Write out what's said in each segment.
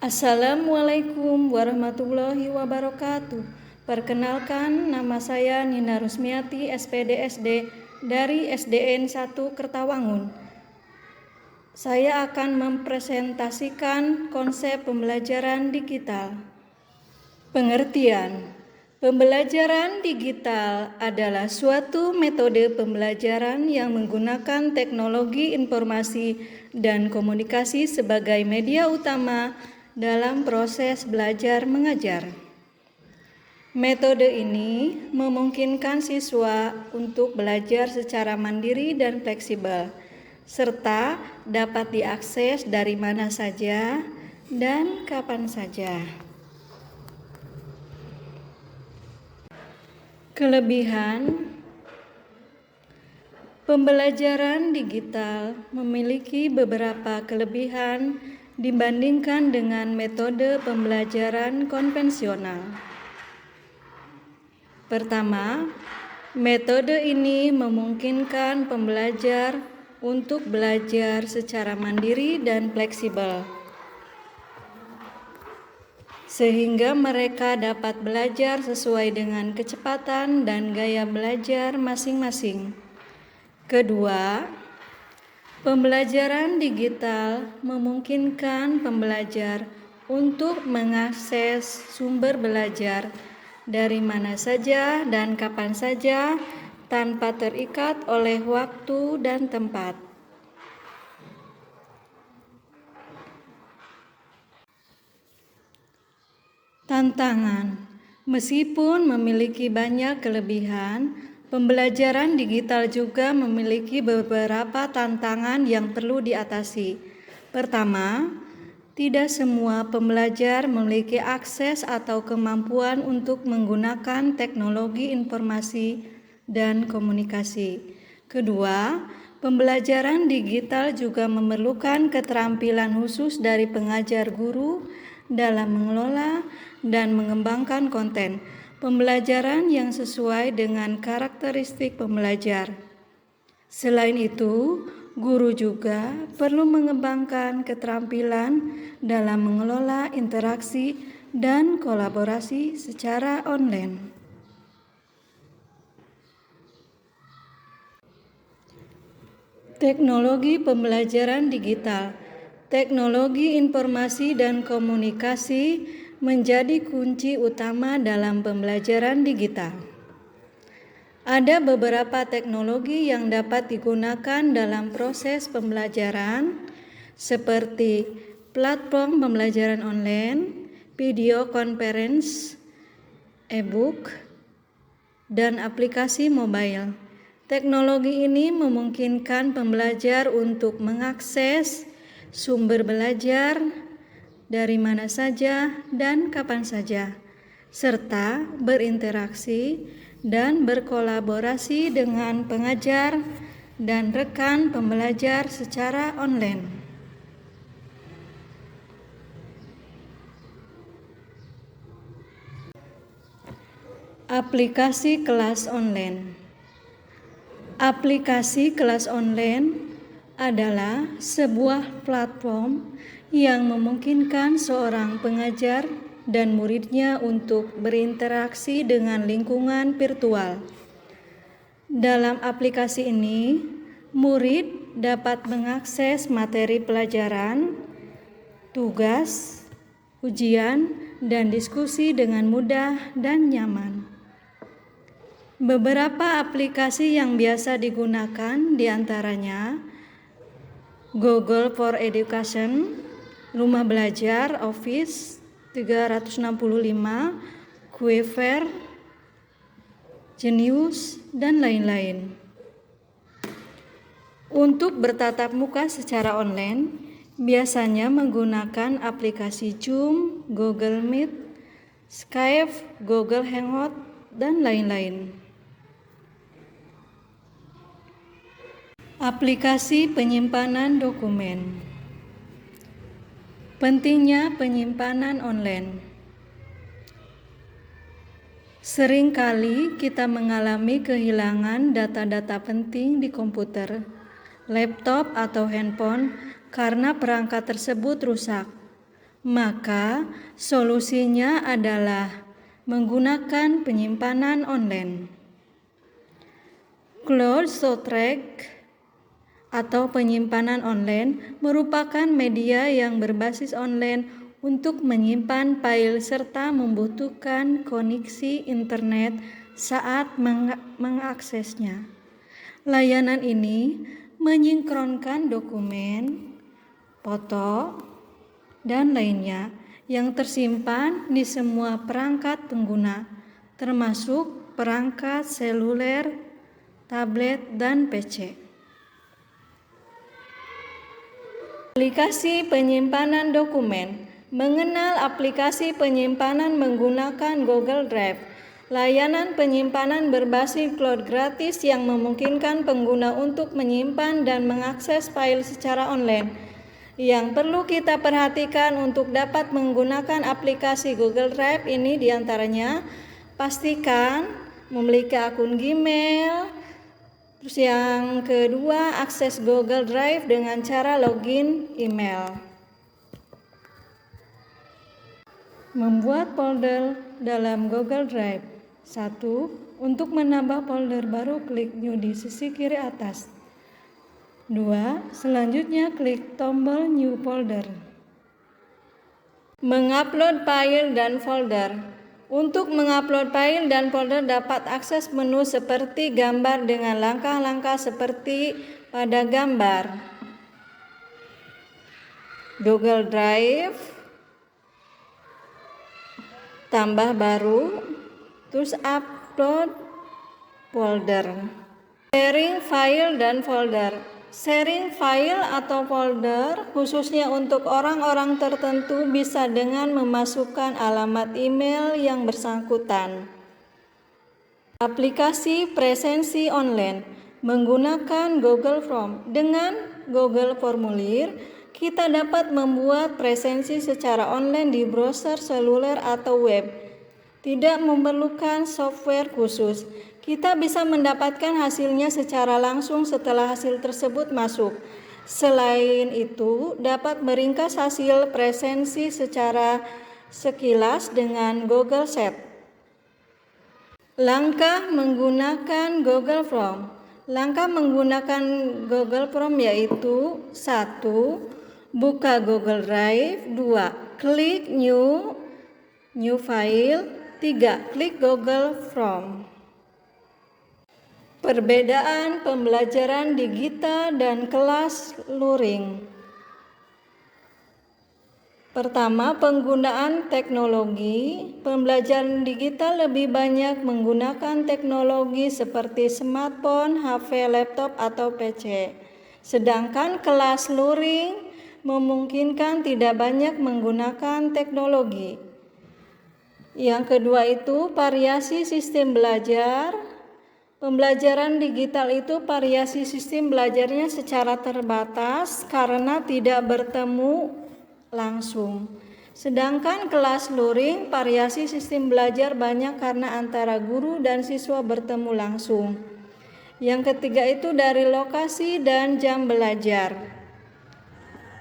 Assalamualaikum warahmatullahi wabarakatuh. Perkenalkan, nama saya Nina Rusmiati, SPD dari SDN 1 Kertawangun. Saya akan mempresentasikan konsep pembelajaran digital. Pengertian: pembelajaran digital adalah suatu metode pembelajaran yang menggunakan teknologi informasi dan komunikasi sebagai media utama dalam proses belajar mengajar. Metode ini memungkinkan siswa untuk belajar secara mandiri dan fleksibel, serta dapat diakses dari mana saja dan kapan saja. Kelebihan: pembelajaran digital memiliki beberapa kelebihan dibandingkan dengan metode pembelajaran konvensional. Pertama, metode ini memungkinkan pembelajar untuk belajar secara mandiri dan fleksibel, sehingga mereka dapat belajar sesuai dengan kecepatan dan gaya belajar masing-masing. Kedua, pembelajaran digital memungkinkan pembelajar untuk mengakses sumber belajar dari mana saja dan kapan saja tanpa terikat oleh waktu dan tempat. Tantangan: meskipun memiliki banyak kelebihan, pembelajaran digital juga memiliki beberapa tantangan yang perlu diatasi. Pertama, tidak semua pembelajar memiliki akses atau kemampuan untuk menggunakan teknologi informasi dan komunikasi. Kedua, pembelajaran digital juga memerlukan keterampilan khusus dari pengajar guru dalam mengelola dan mengembangkan konten pembelajaran yang sesuai dengan karakteristik pembelajar. Selain itu, guru juga perlu mengembangkan keterampilan dalam mengelola interaksi dan kolaborasi secara online. Teknologi pembelajaran digital. Teknologi informasi dan komunikasi menjadi kunci utama dalam pembelajaran digital. Ada beberapa teknologi yang dapat digunakan dalam proses pembelajaran, seperti platform pembelajaran online, video conference, e-book, dan aplikasi mobile. Teknologi ini memungkinkan pembelajar untuk mengakses sumber belajar dari mana saja dan kapan saja, serta berinteraksi dan berkolaborasi dengan pengajar dan rekan pembelajar secara online. Aplikasi kelas online. Aplikasi kelas online adalah sebuah platform yang memungkinkan seorang pengajar dan muridnya untuk berinteraksi dengan lingkungan virtual. Dalam aplikasi ini, murid dapat mengakses materi pelajaran, tugas, ujian, dan diskusi dengan mudah dan nyaman. Beberapa aplikasi yang biasa digunakan diantaranya Google for Education, Rumah Belajar, Office 365, Quiver, Genius, dan lain-lain. Untuk bertatap muka secara online, biasanya menggunakan aplikasi Zoom, Google Meet, Skype, Google Hangout, dan lain-lain. Aplikasi penyimpanan dokumen. Pentingnya penyimpanan online. Seringkali kita mengalami kehilangan data-data penting di komputer, laptop, atau handphone karena perangkat tersebut rusak. Maka solusinya adalah menggunakan penyimpanan online. Cloud storage atau penyimpanan online merupakan media yang berbasis online untuk menyimpan file serta membutuhkan koneksi internet saat mengaksesnya. Layanan ini menyinkronkan dokumen, foto, dan lainnya yang tersimpan di semua perangkat pengguna, termasuk perangkat seluler, tablet, dan PC. Aplikasi penyimpanan dokumen. Mengenal aplikasi penyimpanan menggunakan Google Drive. Layanan penyimpanan berbasis cloud gratis yang memungkinkan pengguna untuk menyimpan dan mengakses file secara online. Yang perlu kita perhatikan untuk dapat menggunakan aplikasi Google Drive ini diantaranya pastikan memiliki akun Gmail. Terus yang kedua, akses Google Drive dengan cara login email. Membuat folder dalam Google Drive. 1. Untuk menambah folder baru, klik New di sisi kiri atas. 2. Selanjutnya klik tombol New Folder. Mengupload file dan folder. Untuk mengupload file dan folder dapat akses menu seperti gambar dengan langkah-langkah seperti pada gambar. Google Drive, tambah baru, terus upload folder. Sharing file dan folder. Sharing file atau folder khususnya untuk orang-orang tertentu bisa dengan memasukkan alamat email yang bersangkutan. Aplikasi presensi online menggunakan Google Form. Dengan Google Formulir, kita dapat membuat presensi secara online di browser seluler atau web. Tidak memerlukan software khusus. Kita bisa mendapatkan hasilnya secara langsung setelah hasil tersebut masuk. Selain itu, dapat meringkas hasil presensi secara sekilas dengan Google Sheets. Langkah menggunakan Google Form. Langkah menggunakan Google Form yaitu 1. Buka Google Drive. 2. Klik New File. 3. Klik Google Form. Perbedaan pembelajaran digital dan kelas luring. Pertama, penggunaan teknologi. Pembelajaran digital lebih banyak menggunakan teknologi seperti smartphone, HP, laptop, atau PC. Sedangkan kelas luring memungkinkan tidak banyak menggunakan teknologi. Yang kedua itu variasi sistem belajar. Pembelajaran digital itu variasi sistem belajarnya secara terbatas karena tidak bertemu langsung. Sedangkan kelas luring variasi sistem belajar banyak karena antara guru dan siswa bertemu langsung. Yang ketiga itu dari lokasi dan jam belajar.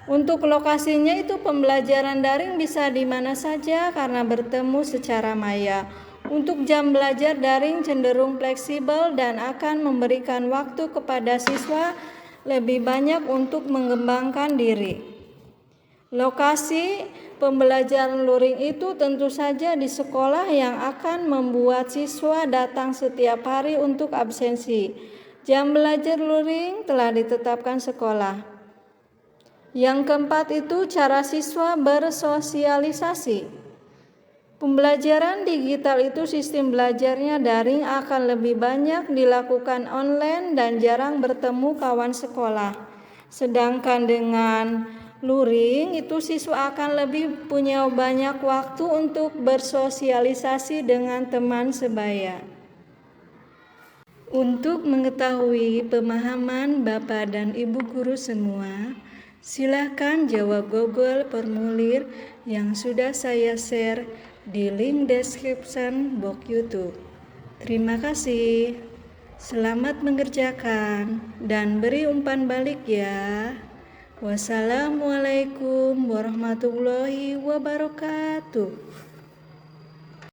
Untuk lokasinya itu pembelajaran daring bisa di mana saja karena bertemu secara maya. Untuk jam belajar daring cenderung fleksibel dan akan memberikan waktu kepada siswa lebih banyak untuk mengembangkan diri. Lokasi pembelajaran luring itu tentu saja di sekolah yang akan membuat siswa datang setiap hari untuk absensi. Jam belajar luring telah ditetapkan sekolah. Yang keempat itu cara siswa bersosialisasi. Pembelajaran digital itu sistem belajarnya daring akan lebih banyak dilakukan online dan jarang bertemu kawan sekolah. Sedangkan dengan luring itu siswa akan lebih punya banyak waktu untuk bersosialisasi dengan teman sebaya. Untuk mengetahui pemahaman Bapak dan Ibu guru semua, silakan jawab Google Formulir yang sudah saya share di link description box YouTube. Terima kasih. Selamat mengerjakan dan beri umpan balik ya. Wassalamualaikum warahmatullahi wabarakatuh.